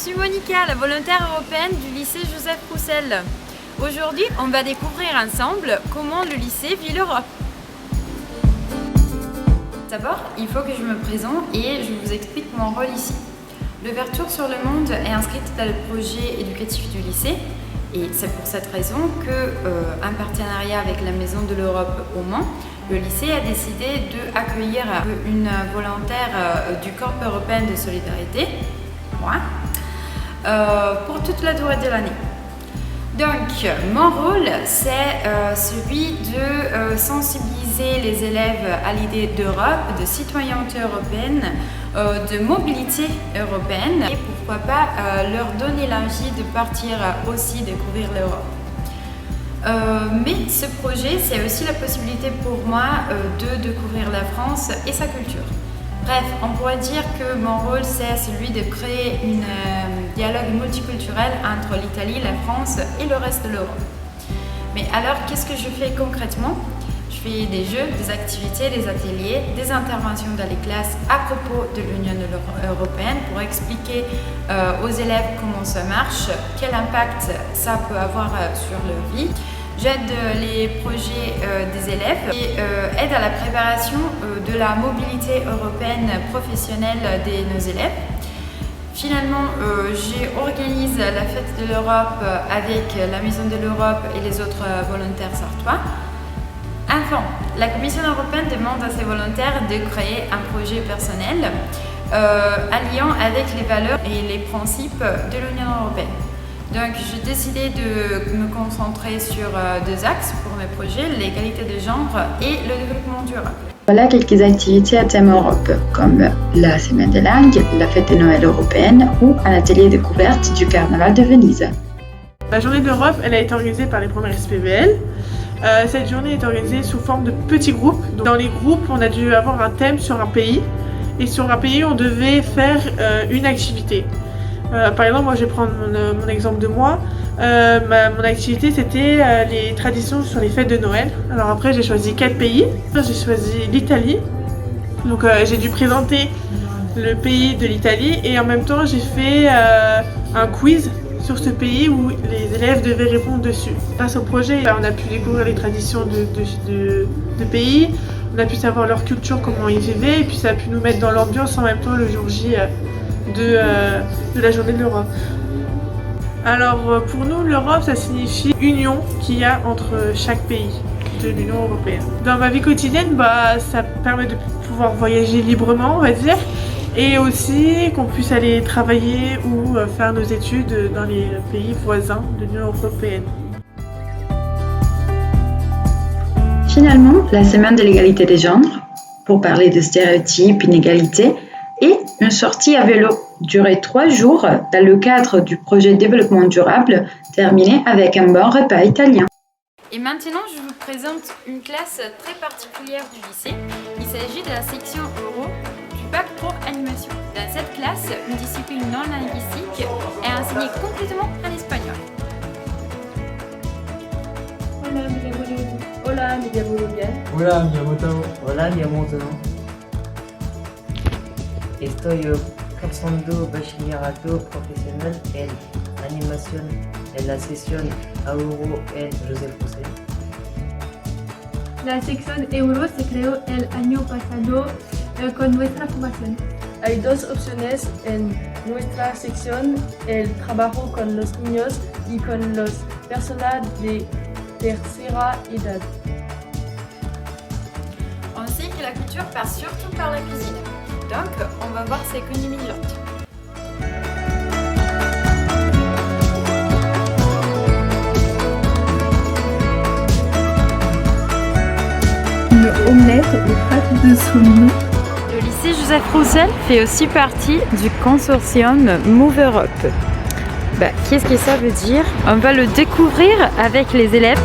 suis Monica, la volontaire européenne du lycée Joseph Roussel. Aujourd'hui, on va découvrir ensemble comment le lycée vit l'Europe. D'abord, il faut que je me présente et je vous explique mon rôle ici. L'ouverture sur le monde est inscrite dans le projet éducatif du lycée et c'est pour cette raison qu'en partenariat avec la Maison de l'Europe au Mans, le lycée a décidé d'accueillir une volontaire du Corps européen de solidarité, moi, pour toute la durée de l'année. Donc, mon rôle, c'est celui de sensibiliser les élèves à l'idée d'Europe, de citoyenneté européenne, de mobilité européenne et pourquoi pas leur donner l'envie de partir aussi découvrir l'Europe. Mais ce projet, c'est aussi la possibilité pour moi de découvrir la France et sa culture. Bref, on pourrait dire que mon rôle, c'est celui de créer un dialogue multiculturel entre l'Italie, la France et le reste de l'Europe. Mais alors, qu'est-ce que je fais concrètement? Je fais des jeux, des activités, des ateliers, des interventions dans les classes à propos de l'Union européenne pour expliquer aux élèves comment ça marche, quel impact ça peut avoir sur leur vie. J'aide les projets des élèves et aide à la préparation de la mobilité européenne professionnelle de nos élèves. Finalement, j'organise la fête de l'Europe avec la Maison de l'Europe et les autres volontaires sartois. Enfin, la Commission européenne demande à ses volontaires de créer un projet personnel alliant avec les valeurs et les principes de l'Union européenne. Donc, j'ai décidé de me concentrer sur deux axes pour mes projets, l'égalité de genre et le développement durable. Voilà quelques activités à thème Europe, comme la Semaine des langues, la fête de Noël européenne ou un atelier découverte du Carnaval de Venise. La journée de l'Europe, elle a été organisée par les premières SPVL. Cette journée est organisée sous forme de petits groupes. Donc, dans les groupes, on a dû avoir un thème sur un pays. Et sur un pays, on devait faire une activité. Par exemple, moi je vais prendre mon exemple de moi. Mon activité c'était les traditions sur les fêtes de Noël. Alors après j'ai choisi 4 pays. J'ai choisi l'Italie. Donc j'ai dû présenter le pays de l'Italie et en même temps j'ai fait un quiz sur ce pays où les élèves devaient répondre dessus. Grâce au projet, on a pu découvrir les traditions de pays, on a pu savoir leur culture, comment ils vivaient et puis ça a pu nous mettre dans l'ambiance en même temps le jour J de la journée de l'Europe. Alors pour nous, l'Europe, ça signifie union qu'il y a entre chaque pays de l'Union européenne. Dans ma vie quotidienne, ça permet de pouvoir voyager librement, on va dire, et aussi qu'on puisse aller travailler ou faire nos études dans les pays voisins de l'Union européenne. Finalement, la semaine de l'égalité des genres, pour parler de stéréotypes, inégalités, et une sortie à vélo durée 3 jours dans le cadre du projet développement durable, terminé avec un bon repas italien. Et maintenant, je vous présente une classe très particulière du lycée. Il s'agit de la section Euro du bac pro animation. Dans cette classe, une discipline non linguistique est enseignée complètement en espagnol. Hola, me llamo Lilian. Hola, me llamo Tao. Hola, me llamo Antonio. Estoy cursando bachillerato profesional en animación en la sección Euro en Joseph Roussel. La sección Euro se creó el año pasado con nuestra formación. Hay dos opciones en nuestra sección, el trabajo con los niños y con las personas de tercera edad. On sait que la culture passe surtout par la cuisine. Donc, on va voir ces économies mijotes. Une omelette aux pâtes de saumon. Le lycée Joseph Roussel fait aussi partie du consortium Move Europe. Qu'est-ce que ça veut dire? On va le découvrir avec les élèves.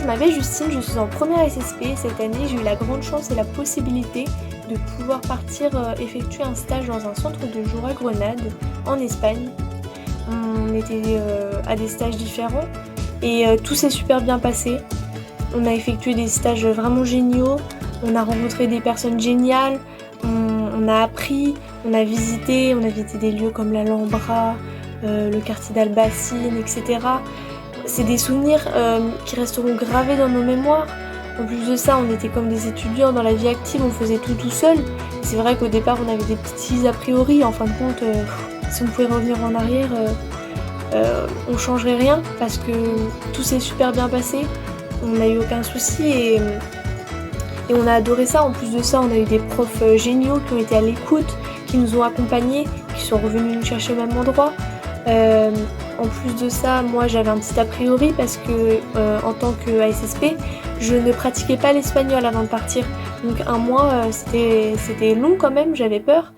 Je m'appelle Justine, je suis en première SSP. Cette année, j'ai eu la grande chance et la possibilité de pouvoir partir effectuer un stage dans un centre de jour à Grenade, en Espagne. On était à des stages différents et tout s'est super bien passé. On a effectué des stages vraiment géniaux, on a rencontré des personnes géniales, on on a appris, on a visité des lieux comme l'Alhambra, le quartier d'Albacine, etc. C'est des souvenirs qui resteront gravés dans nos mémoires. En plus de ça, on était comme des étudiants dans la vie active, on faisait tout seul. C'est vrai qu'au départ, on avait des petits a priori. En fin de compte, si on pouvait revenir en arrière, on changerait rien parce que tout s'est super bien passé. On n'a eu aucun souci et on a adoré ça. En plus de ça, on a eu des profs géniaux qui ont été à l'écoute, qui nous ont accompagnés, qui sont revenus nous chercher au même endroit. En plus de ça, moi j'avais un petit a priori parce que en tant que ASSP, je ne pratiquais pas l'espagnol avant de partir. Donc un mois, c'était long quand même, j'avais peur.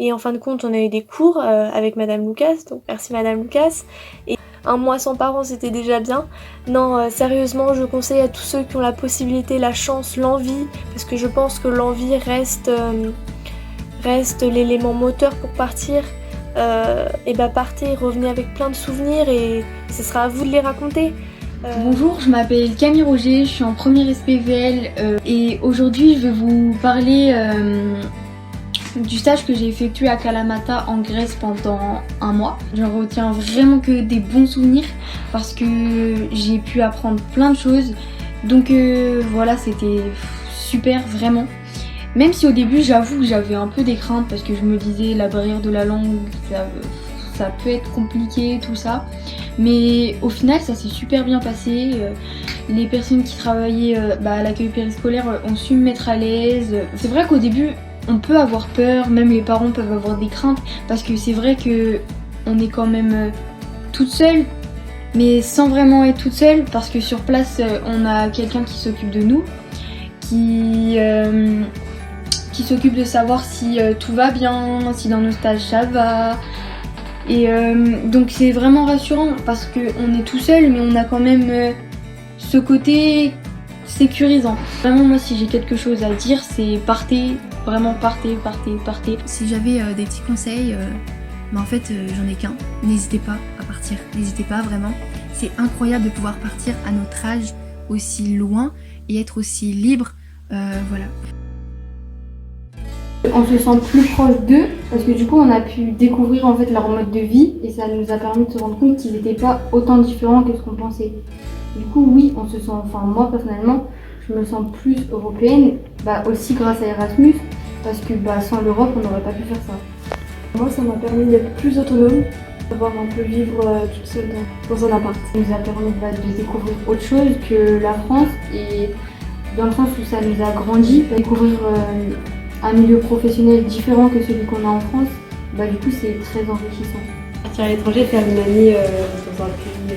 Et en fin de compte, on a eu des cours avec Madame Lucas, donc merci Madame Lucas. Et un mois sans parents, c'était déjà bien. Non, sérieusement, je conseille à tous ceux qui ont la possibilité, la chance, l'envie, parce que je pense que l'envie reste l'élément moteur pour partir. Et bah partez, revenez avec plein de souvenirs et ce sera à vous de les raconter. Bonjour, je m'appelle Camille Roger, je suis en première SPVL et aujourd'hui je vais vous parler du stage que j'ai effectué à Kalamata en Grèce pendant un mois. J'en retiens vraiment que des bons souvenirs parce que j'ai pu apprendre plein de choses. Donc voilà, c'était super vraiment. Même si au début j'avoue que j'avais un peu des craintes parce que je me disais la barrière de la langue, ça peut être compliqué tout ça. Mais au final ça s'est super bien passé. Les personnes qui travaillaient à l'accueil périscolaire ont su me mettre à l'aise. C'est vrai qu'au début on peut avoir peur, même les parents peuvent avoir des craintes parce que c'est vrai que on est quand même toute seule, mais sans vraiment être toute seule parce que sur place on a quelqu'un qui s'occupe de nous, qui s'occupe de savoir si tout va bien, si dans nos stages ça va. Et donc c'est vraiment rassurant parce qu'on est tout seul mais on a quand même ce côté sécurisant. Vraiment moi si j'ai quelque chose à dire c'est partez, vraiment partez. Si j'avais des petits conseils, en fait j'en ai qu'un. N'hésitez pas à partir, n'hésitez pas vraiment. C'est incroyable de pouvoir partir à notre âge aussi loin et être aussi libre, voilà. On se sent plus proche d'eux parce que du coup on a pu découvrir en fait leur mode de vie et ça nous a permis de se rendre compte qu'ils n'étaient pas autant différents que ce qu'on pensait. Du coup oui, on se sent, enfin moi personnellement, je me sens plus européenne, aussi grâce à Erasmus parce que sans l'Europe on n'aurait pas pu faire ça. Moi ça m'a permis d'être plus autonome, d'avoir un peu vivre toute seule dans un appart. Ça nous a permis de découvrir autre chose que la France et dans le sens où ça nous a grandi, découvrir un milieu professionnel différent que celui qu'on a en France, du coup c'est très enrichissant. Partir à l'étranger, faire une année dans un pays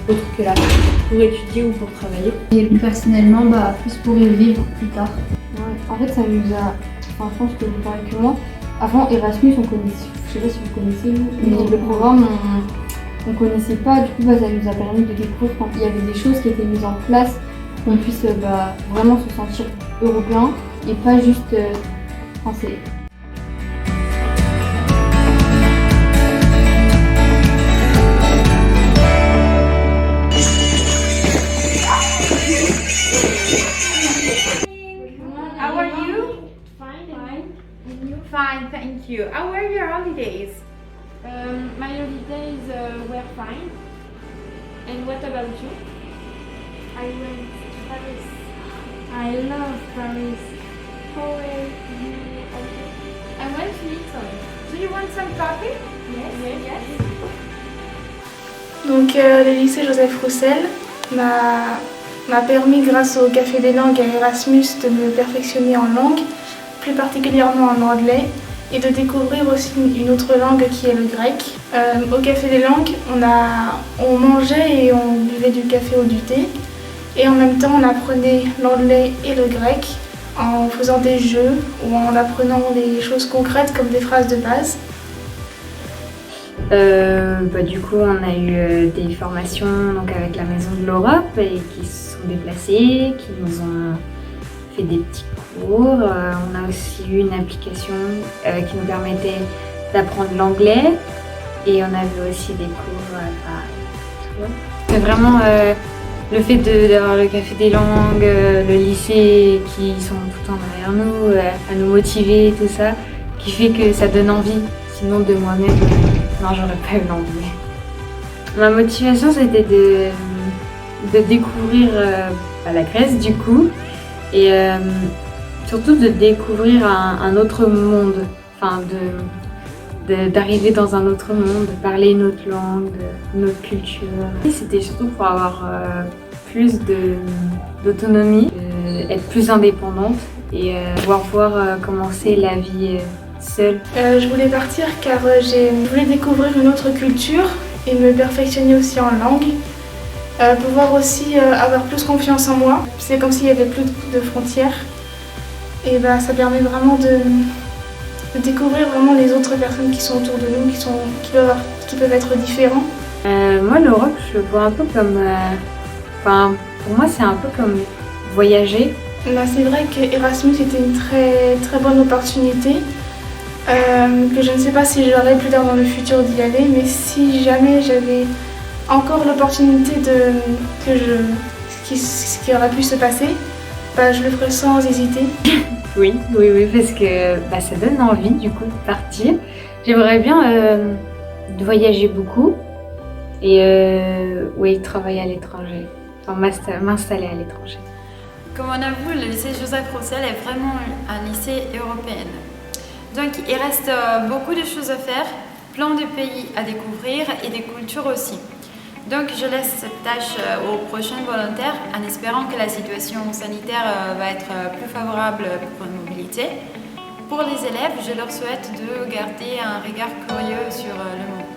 autre que la France, pour étudier ou pour travailler. Et personnellement, plus pour y vivre plus tard. Ouais, en fait ça nous a, je pense que vous parlez que moi, avant Erasmus on connaissait, je sais pas si vous connaissez mais le programme on connaissait pas, du coup ça nous a permis de découvrir quand il y avait des choses qui étaient mises en place pour qu'on puisse vraiment se sentir européen et pas juste français. How are you? Fine, thank you. How were your holidays? My holidays were fine. And what about you? I went to Paris. I love Paris. How were you? I went to Italy. Do you want some coffee? Yes. Donc le lycée Joseph Roussel m'a permis grâce au Café des langues et à Erasmus de me perfectionner en langue, plus particulièrement en anglais, et de découvrir aussi une autre langue qui est le grec. Au Café des langues, on mangeait et on buvait du café ou du thé. Et en même temps, on apprenait l'anglais et le grec en faisant des jeux ou en apprenant des choses concrètes comme des phrases de base. Du coup, on a eu des formations avec la Maison de l'Europe et qui se sont déplacés, qui nous ont fait des petits cours. On a aussi eu une application qui nous permettait d'apprendre l'anglais et on avait aussi des cours. C'est vraiment le fait d'avoir le café des langues, le lycée qui sont tout le temps derrière nous, à nous motiver, tout ça, qui fait que ça donne envie. Sinon de moi-même, non, j'aurais pas eu l'envie. Ma motivation, c'était de découvrir la Grèce du coup, et surtout de découvrir un autre monde, enfin d'arriver dans un autre monde, de parler une autre langue, une autre culture. Et c'était surtout pour avoir plus d'autonomie, être plus indépendante et pouvoir voir comment c'est la vie seule. Je voulais partir car je voulais découvrir une autre culture et me perfectionner aussi en langue. Pouvoir aussi avoir plus confiance en moi. C'est comme s'il n'y avait plus de frontières. Et ça permet vraiment de découvrir vraiment les autres personnes qui sont autour de nous, qui peuvent être différents. Moi, l'Europe, je le vois un peu comme... pour moi, c'est un peu comme voyager. C'est vrai qu'Erasmus était une très, très bonne opportunité, que je ne sais pas si j'aurai plus tard dans le futur d'y aller, mais si jamais j'avais encore l'opportunité ce qui aurait pu se passer, je le ferais sans hésiter. Oui, parce que ça donne envie du coup de partir. J'aimerais bien voyager beaucoup et travailler à l'étranger, m'installer à l'étranger. Comme on a vu, le lycée Joseph Roussel est vraiment un lycée européen. Donc il reste beaucoup de choses à faire, plein de pays à découvrir et des cultures aussi. Donc je laisse cette tâche aux prochains volontaires en espérant que la situation sanitaire va être plus favorable pour une mobilité. Pour les élèves, je leur souhaite de garder un regard curieux sur le monde.